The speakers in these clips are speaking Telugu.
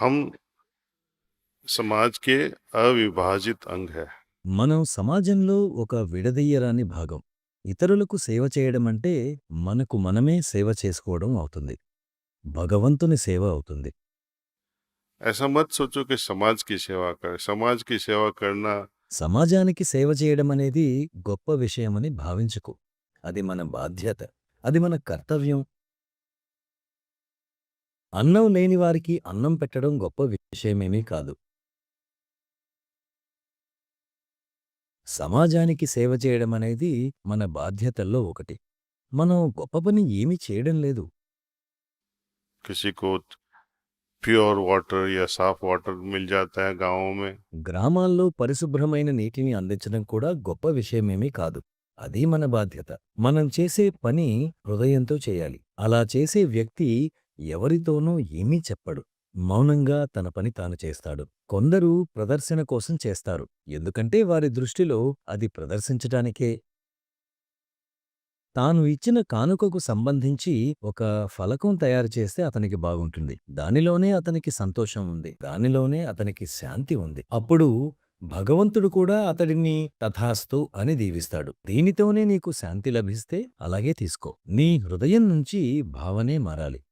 हम समाज के अविभाजित अंग है। మనం సమాజంలో ఒక విడదీయరాని భాగం. ఇతరులకు సేవ చేయడమంటే మనకు మనమే సేవ చేసుకోవడం అవుతుంది. భగవంతుని సేవ అవుతుంది. ऐसा मत सोचो कि समाज की सेवा करना సమాజానికి సేవ చేయడమనేది గొప్ప విషయమని భావించకు. అది మన బాధ్యత. అది మన కర్తవ్యం. అన్నం లేని వారికి అన్నం పెట్టడం గొప్ప విషయమేమీ కాదు. సమాజానికి సేవ చేయడమనేది మన బాధ్యతల్లో ఒకటి. మనం గొప్ప పని ఏమీ చేయడం లేదు. किसी को प्योर वाटर या साफ वाटर मिल जाता है गाँवों में, గ్రామాల్లో పరిశుభ్రమైన నీటిని అందించడం కూడా గొప్ప విషయమేమీ కాదు. అది మన బాధ్యత. మనం చేసే పని హృదయంతో చేయాలి. అలా చేసే వ్యక్తి ఎవరితోనూ ఏమీ చెప్పడు. మౌనంగా తన పని తాను చేస్తాడు. కొందరు ప్రదర్శన కోసం చేస్తారు. ఎందుకంటే వారి దృష్టిలో అది ప్రదర్శించటానికే. తాను ఇచ్చిన కానుకకు సంబంధించి ఒక ఫలకం తయారు చేస్తే అతనికి బాగుంటుంది. దానిలోనే అతనికి సంతోషం ఉంది. దానిలోనే అతనికి శాంతి ఉంది. అప్పుడు భగవంతుడు కూడా అతడిని తథాస్తు అని దీవిస్తాడు. దీనితోనే నీకు శాంతి లభిస్తే అలాగే తీసుకో. నీ హృదయం నుంచి భావనే మారాలి.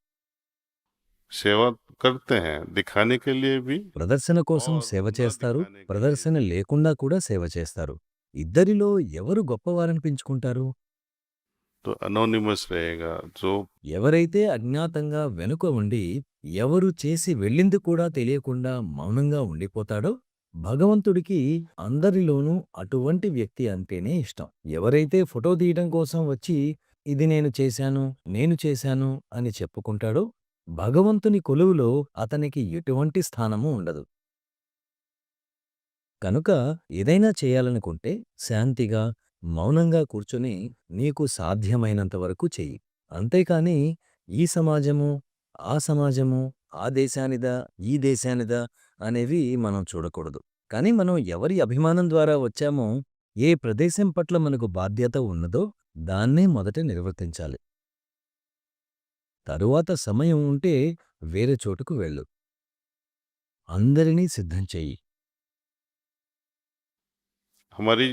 सेवा करते हैं दिखाने के लिए भी ప్రదర్శన కోసం और సేవ न చేస్తారు. दिखाने के लिए ప్రదర్శన లేకుండా కూడా సేవ చేస్తారు. ఇద్దరిలో ఎవరు గొప్పవారనిపించుకుంటారు? तो अनोनिमस रहेगा जो ఎవరైతే అజ్ఞాతంగా వెనుక ఉండి ఎవరు చేసి వెళ్ళింది కూడా తెలియకుండా మౌనంగా ఉండిపోతాడో భగవంతుడికి అందరిలోనూ అటువంటి వ్యక్తి అంటేనే ఇష్టం. ఎవరైతే ఫోటో తీయడం కోసం వచ్చి ఇది నేను చేశాను అని చెప్పుకుంటాడో భగవంతుని కొలువులో అతనికి ఎటువంటి స్థానమూ ఉండదు. కనుక ఏదైనా చేయాలనుకుంటే శాంతిగా, మౌనంగా కూర్చొని నీకు సాధ్యమైనంత వరకు చెయ్యి. అంతేకాని ఈ సమాజము, ఆ సమాజము, ఆ దేశానిదా, ఈ దేశానిదా అనేవి మనం చూడకూడదు. కానీ మనం ఎవరి అభిమానం ద్వారా వచ్చామో, ఏ ప్రదేశం పట్ల మనకు బాధ్యత ఉన్నదో దాన్నే మొదట నిర్వర్తించాలి. తరువాత సమయం ఉంటే వేరే చోటుకు వెళ్ళు. అందరినీ సిద్ధం చెయ్యి. हमारी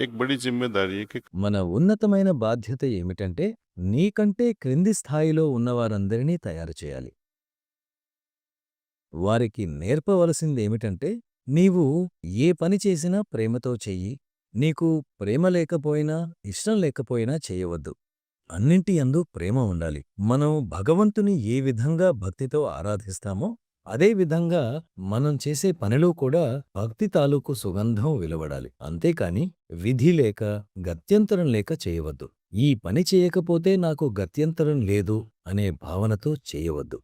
एक बड़ी जिम्मेदारी है कि మన ఉన్నతమైన బాధ్యత ఏమిటంటే నీకంటే క్రింది స్థాయిలో ఉన్నవారందరినీ తయారు చేయాలి. వారికి నేర్పవలసిందేమిటంటే నీవు ఏ పని చేసినా ప్రేమతో చెయ్యి. నీకు ప్రేమ లేకపోయినా, ఇష్టం లేకపోయినా చేయవద్దు. అన్నింటి యందు ప్రేమ ఉండాలి. మనం భగవంతుని ఏ విధంగా భక్తితో ఆరాధిస్తామో అదే విధంగా మనం చేసే పనిలో కూడా భక్తి తాలూకు సుగంధం వెలువడాలి. అంతేకాని విధి లేక, గత్యంతరం లేక చేయవద్దు. ఈ పని చేయకపోతే నాకు గత్యంతరం లేదు అనే భావనతో చేయవద్దు.